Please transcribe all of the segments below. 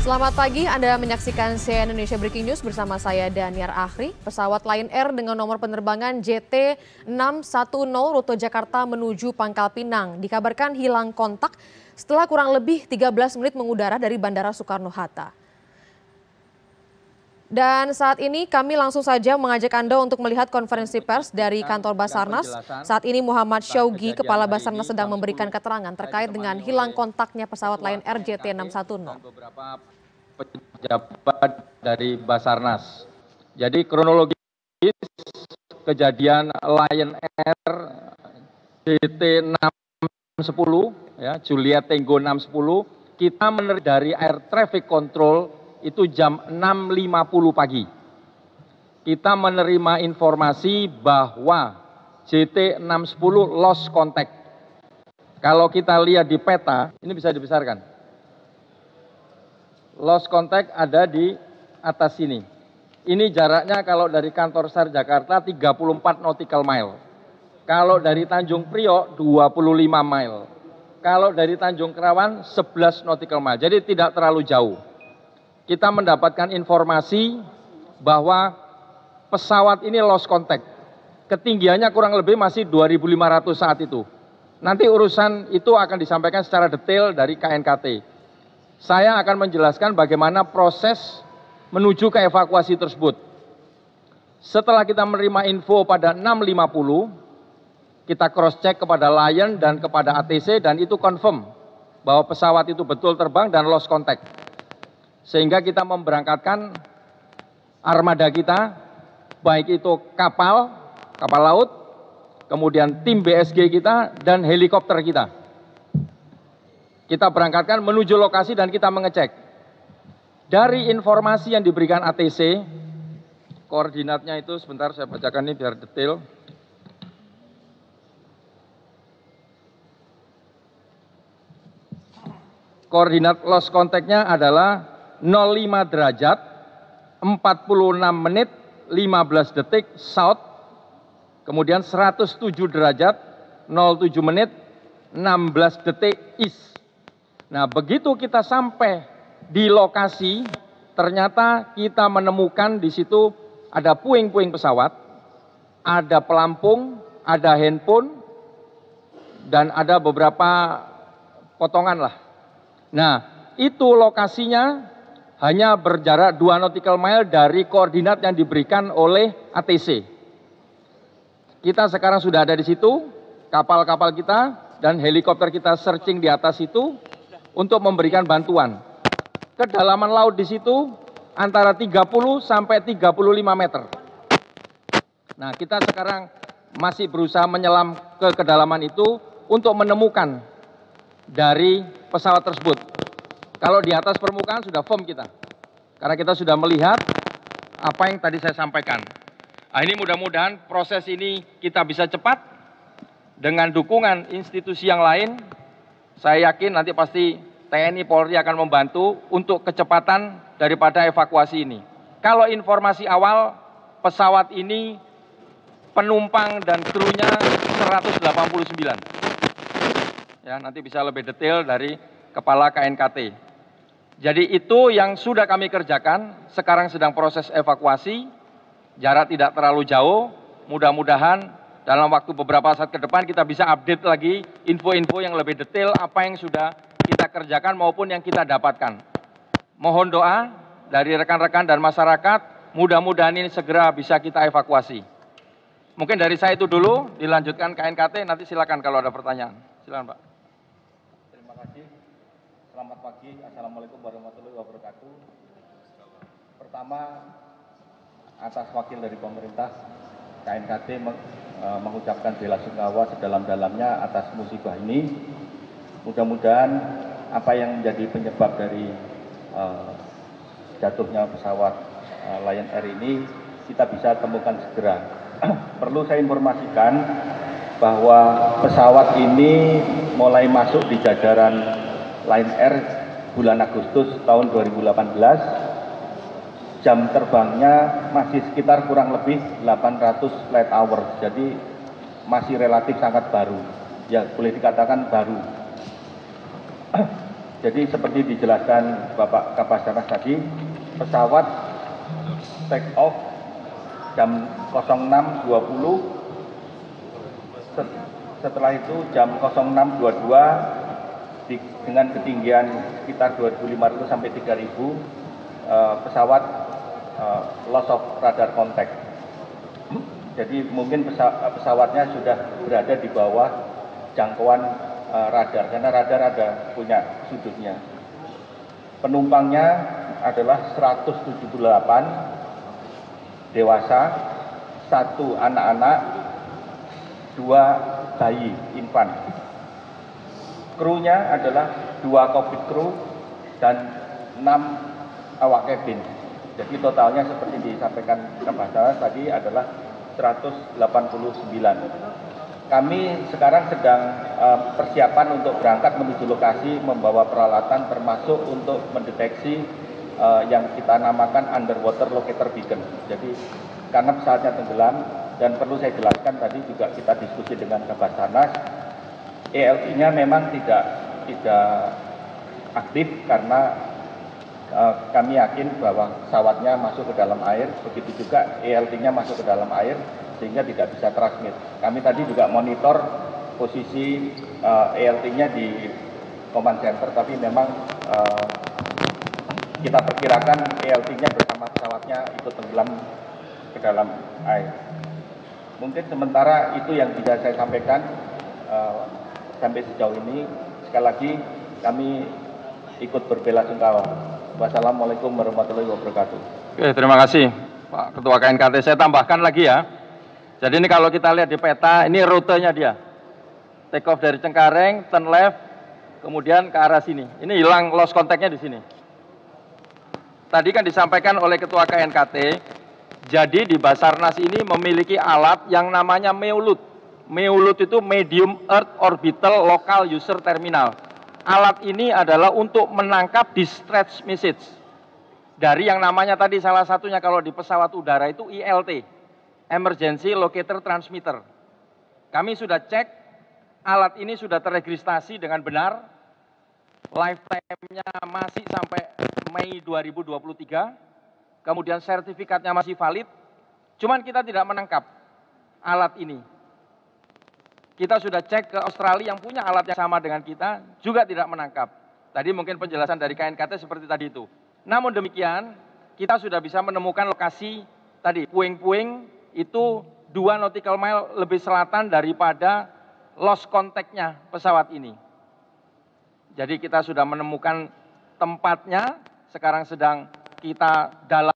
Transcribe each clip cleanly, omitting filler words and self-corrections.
Selamat pagi, Anda menyaksikan CNN Indonesia Breaking News bersama saya Daniar Akhri. Pesawat Lion Air dengan nomor penerbangan JT610 rute Jakarta menuju Pangkal Pinang dikabarkan hilang kontak setelah kurang lebih 13 menit mengudara dari Bandara Soekarno-Hatta. Dan saat ini kami langsung saja mengajak Anda untuk melihat konferensi pers dari kantor Basarnas. Saat ini Muhammad Syaugi, Kepala Basarnas, sedang memberikan keterangan terkait dengan hilang kontaknya pesawat Lion Air JT610. Beberapa pejabat dari Basarnas. Jadi kronologis kejadian Lion Air JT610, ya, Juliet Tango 610, kita menerima dari Air Traffic Control itu jam 6.50 pagi. Kita menerima informasi bahwa JT610 lost contact. Kalau kita lihat di peta, ini bisa dibesarkan. Lost contact ada di atas sini. Ini jaraknya kalau dari kantor SAR Jakarta 34 nautical mile. Kalau dari Tanjung Priok 25 mile. Kalau dari Tanjung Kerawan 11 nautical mile. Jadi tidak terlalu jauh. Kita mendapatkan informasi bahwa pesawat ini lost contact. Ketinggiannya kurang lebih masih 2.500 saat itu. Nanti urusan itu akan disampaikan secara detail dari KNKT. Saya akan menjelaskan bagaimana proses menuju ke evakuasi tersebut. Setelah kita menerima info pada 6.50, kita cross check kepada Lion dan kepada ATC dan itu confirm bahwa pesawat itu betul terbang dan lost contact. Sehingga kita memberangkatkan armada kita, baik itu kapal laut, kemudian tim BSG kita dan helikopter kita. Kita berangkatkan menuju lokasi dan kita mengecek. Dari informasi yang diberikan ATC, koordinatnya itu sebentar saya bacakan ini biar detail. Koordinat lost contact-nya adalah 05 derajat, 46 menit, 15 detik south, kemudian 107 derajat, 07 menit, 16 detik east. Nah, begitu kita sampai di lokasi, ternyata kita menemukan di situ ada puing-puing pesawat, ada pelampung, ada handphone, dan ada beberapa potongan lah. Nah, itu lokasinya hanya berjarak 2 nautical mile dari koordinat yang diberikan oleh ATC. Kita sekarang sudah ada di situ, kapal-kapal kita dan helikopter kita searching di atas itu untuk memberikan bantuan. Kedalaman laut di situ antara 30 sampai 35 meter. Nah, kita sekarang masih berusaha menyelam ke kedalaman itu untuk menemukan dari pesawat tersebut. Kalau di atas permukaan sudah firm kita. Karena kita sudah melihat apa yang tadi saya sampaikan. Nah, ini mudah-mudahan proses ini kita bisa cepat dengan dukungan institusi yang lain. Saya yakin nanti pasti TNI Polri akan membantu untuk kecepatan daripada evakuasi ini. Kalau informasi awal pesawat ini penumpang dan krunya 189. Ya, nanti bisa lebih detail dari Kepala KNKT. Jadi itu yang sudah kami kerjakan, sekarang sedang proses evakuasi, jarak tidak terlalu jauh, mudah-mudahan dalam waktu beberapa saat ke depan kita bisa update lagi info-info yang lebih detail apa yang sudah kita kerjakan maupun yang kita dapatkan. Mohon doa dari rekan-rekan dan masyarakat, mudah-mudahan ini segera bisa kita evakuasi. Mungkin dari saya itu dulu, dilanjutkan KNKT, nanti silakan kalau ada pertanyaan. Silakan Pak. Terima kasih. Selamat pagi, Assalamualaikum warahmatullahi wabarakatuh. Pertama, atas wakil dari pemerintah, KNKT mengucapkan bela sungkawa sedalam-dalamnya atas musibah ini. Mudah-mudahan apa yang menjadi penyebab dari jatuhnya pesawat Lion Air ini kita bisa temukan segera. Perlu saya informasikan bahwa pesawat ini mulai masuk di jajaran Lion Air bulan Agustus tahun 2018, jam terbangnya masih sekitar kurang lebih 800 flight hours, jadi masih relatif sangat baru, ya boleh dikatakan baru. Jadi seperti dijelaskan Bapak Kabasarnas tadi, pesawat take off jam 06.20, setelah itu jam 06.22 dengan ketinggian sekitar 2.500 sampai 3.000, pesawat loss of radar contact. Jadi mungkin pesawatnya sudah berada di bawah jangkauan radar, karena radar ada punya sudutnya. Penumpangnya adalah 178 dewasa, 1 anak-anak, 2 bayi infan. Krunya adalah 2 cockpit kru dan 6 awak kabin. Jadi totalnya seperti disampaikan Kabasarnas tadi adalah 189. Kami sekarang sedang persiapan untuk berangkat menuju lokasi, membawa peralatan termasuk untuk mendeteksi yang kita namakan underwater locator beacon. Jadi karena pesawatnya tenggelam, dan perlu saya jelaskan tadi juga kita diskusi dengan Kabasarnas, ELT-nya memang tidak aktif karena kami yakin bahwa pesawatnya masuk ke dalam air, begitu juga ELT-nya masuk ke dalam air sehingga tidak bisa transmit. Kami tadi juga monitor posisi ELT-nya di command center, tapi memang kita perkirakan ELT-nya bersama pesawatnya ikut tenggelam ke dalam air. Mungkin sementara itu yang bisa saya sampaikan sampai sejauh ini. Sekali lagi kami ikut berbela-sungkawa. Wassalamualaikum warahmatullahi wabarakatuh. Oke, terima kasih Pak Ketua KNKT. Saya tambahkan lagi ya. Jadi ini kalau kita lihat di peta, ini rutenya dia. Take off dari Cengkareng, turn left, kemudian ke arah sini. Ini hilang lost contact-nya di sini. Tadi kan disampaikan oleh Ketua KNKT, jadi di Basarnas ini memiliki alat yang namanya MEULUT. MEULUT itu Medium Earth Orbital Local User Terminal. Alat ini adalah untuk menangkap distress message. Dari yang namanya tadi salah satunya kalau di pesawat udara itu ILT, Emergency Locator Transmitter. Kami sudah cek, alat ini sudah terregistrasi dengan benar, lifetime-nya masih sampai Mei 2023, kemudian sertifikatnya masih valid, cuman kita tidak menangkap alat ini. Kita sudah cek ke Australia yang punya alat yang sama dengan kita, juga tidak menangkap. Tadi mungkin penjelasan dari KNKT seperti tadi itu. Namun demikian, kita sudah bisa menemukan lokasi tadi, puing-puing itu 2 nautical mile lebih selatan daripada lost contact-nya pesawat ini. Jadi kita sudah menemukan tempatnya, sekarang sedang kita dalami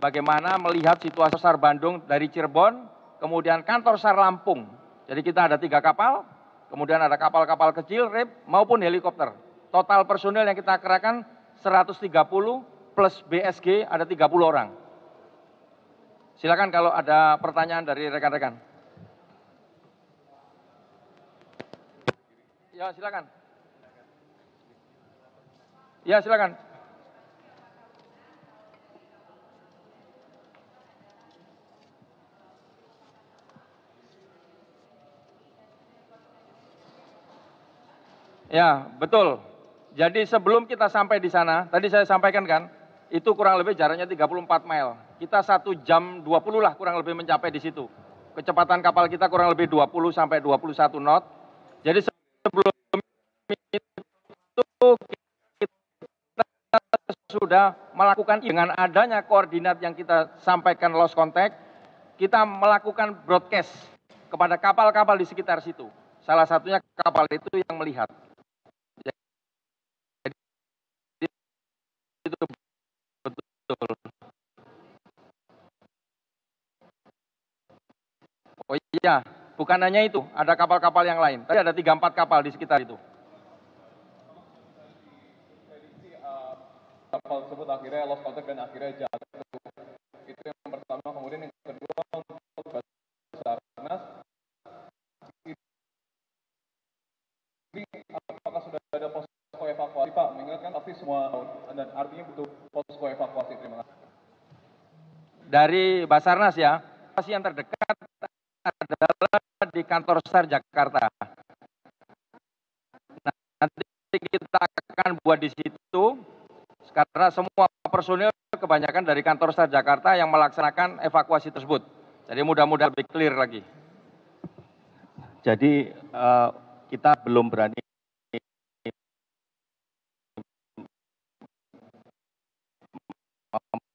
bagaimana melihat situasi SAR Bandung dari Cirebon, kemudian kantor SAR Lampung. Jadi kita ada 3 kapal, kemudian ada kapal-kapal kecil, RIP, maupun helikopter. Total personil yang kita kerahkan 130 plus BSG ada 30 orang. Silakan kalau ada pertanyaan dari rekan-rekan. Ya, silakan. Ya, silakan. Ya, betul. Jadi sebelum kita sampai di sana, tadi saya sampaikan kan, itu kurang lebih jaraknya 34 mile. Kita 1 jam 20 lah kurang lebih mencapai di situ. Kecepatan kapal kita kurang lebih 20 sampai 21 knot. Jadi sebelum itu kita sudah melakukan dengan adanya koordinat yang kita sampaikan lost contact, kita melakukan broadcast kepada kapal-kapal di sekitar situ. Salah satunya kapal itu yang melihat. Jadi itu betul. Oh iya, bukan hanya itu, ada kapal-kapal yang lain. Tadi ada 3-4 kapal di sekitar itu. Kapal tersebut akhirnya lost contact dan akhirnya jatuh. Itu yang pertama. Kemudian yang kedua untuk Basarnas, ini apakah sudah ada posko evakuasi Pak? Mengingatkan pasti semua dan artinya butuh posko evakuasi. Terima kasih. Dari Basarnas ya, lokasi yang terdekat ada di kantor SAR Jakarta. Nah, nanti kita akan buat di situ karena semua personil kebanyakan dari kantor SAR Jakarta yang melaksanakan evakuasi tersebut. Jadi mudah-mudahan lebih clear lagi. Jadi kita belum berani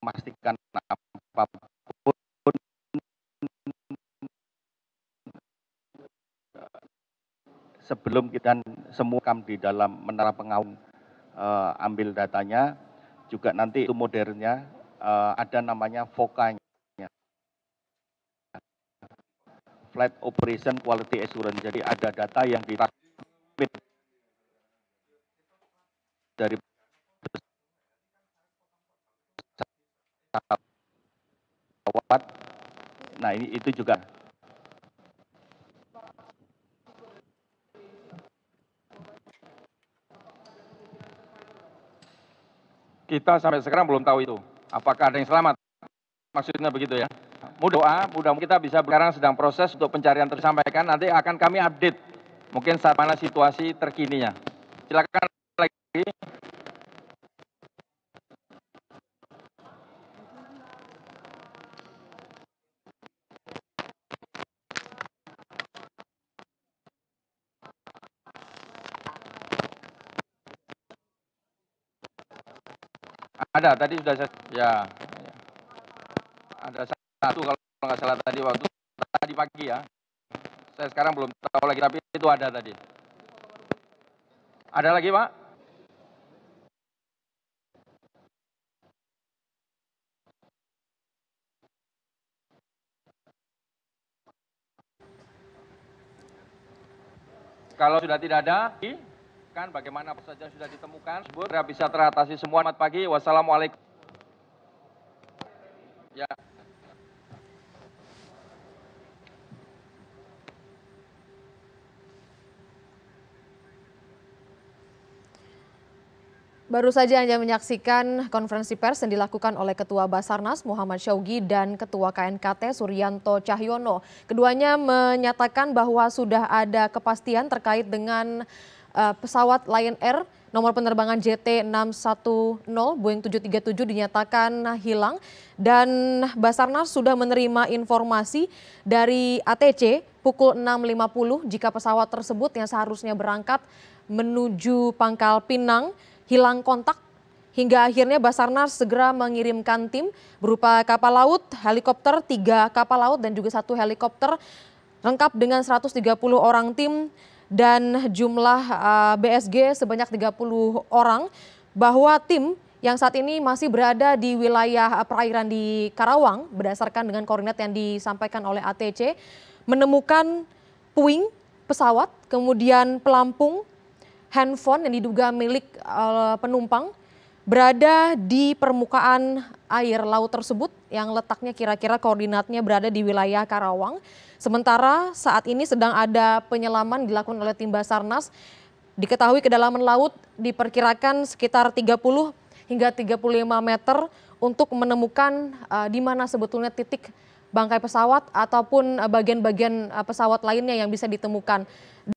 memastikan apapun sebelum kita semua di dalam menara pengawas ambil datanya, juga nanti itu modernnya ada namanya FOCA-nya, Flight Operation Quality Assurance. Jadi ada data yang ditransmit dari pesawat. Nah, itu juga. Kita sampai sekarang belum tahu itu. Apakah ada yang selamat? Maksudnya begitu ya. Mudah-mudahan kita bisa sekarang sedang proses untuk pencarian tersampaikan. Nanti akan kami update mungkin saat mana situasi terkininya. Silakan lagi. Ada, tadi sudah saya, ya. Ada satu kalau nggak salah tadi waktu tadi pagi ya. Saya sekarang belum tahu lagi, tapi itu ada tadi. Ada lagi, Pak? Kalau sudah tidak ada, kan bagaimana saja sudah ditemukan, segera bisa teratasi semua. Selamat pagi, wassalamualaikum. Ya. Baru saja Anda menyaksikan konferensi pers yang dilakukan oleh Ketua Basarnas Muhammad Syaugi dan Ketua KNKT Suryanto Cahyono. Keduanya menyatakan bahwa sudah ada kepastian terkait dengan pesawat Lion Air nomor penerbangan JT610 Boeing 737 dinyatakan hilang, dan Basarnas sudah menerima informasi dari ATC pukul 6.50 jika pesawat tersebut yang seharusnya berangkat menuju Pangkal Pinang hilang kontak, hingga akhirnya Basarnas segera mengirimkan tim berupa kapal laut, helikopter, 3 kapal laut dan juga 1 helikopter lengkap dengan 130 orang tim dan jumlah BSG sebanyak 30 orang, bahwa tim yang saat ini masih berada di wilayah perairan di Karawang berdasarkan dengan koordinat yang disampaikan oleh ATC menemukan puing pesawat, kemudian pelampung, handphone yang diduga milik penumpang berada di permukaan air laut tersebut yang letaknya kira-kira koordinatnya berada di wilayah Karawang. Sementara saat ini sedang ada penyelaman dilakukan oleh tim Basarnas. Diketahui kedalaman laut diperkirakan sekitar 30 hingga 35 meter untuk menemukan di mana sebetulnya titik bangkai pesawat ataupun bagian-bagian pesawat lainnya yang bisa ditemukan.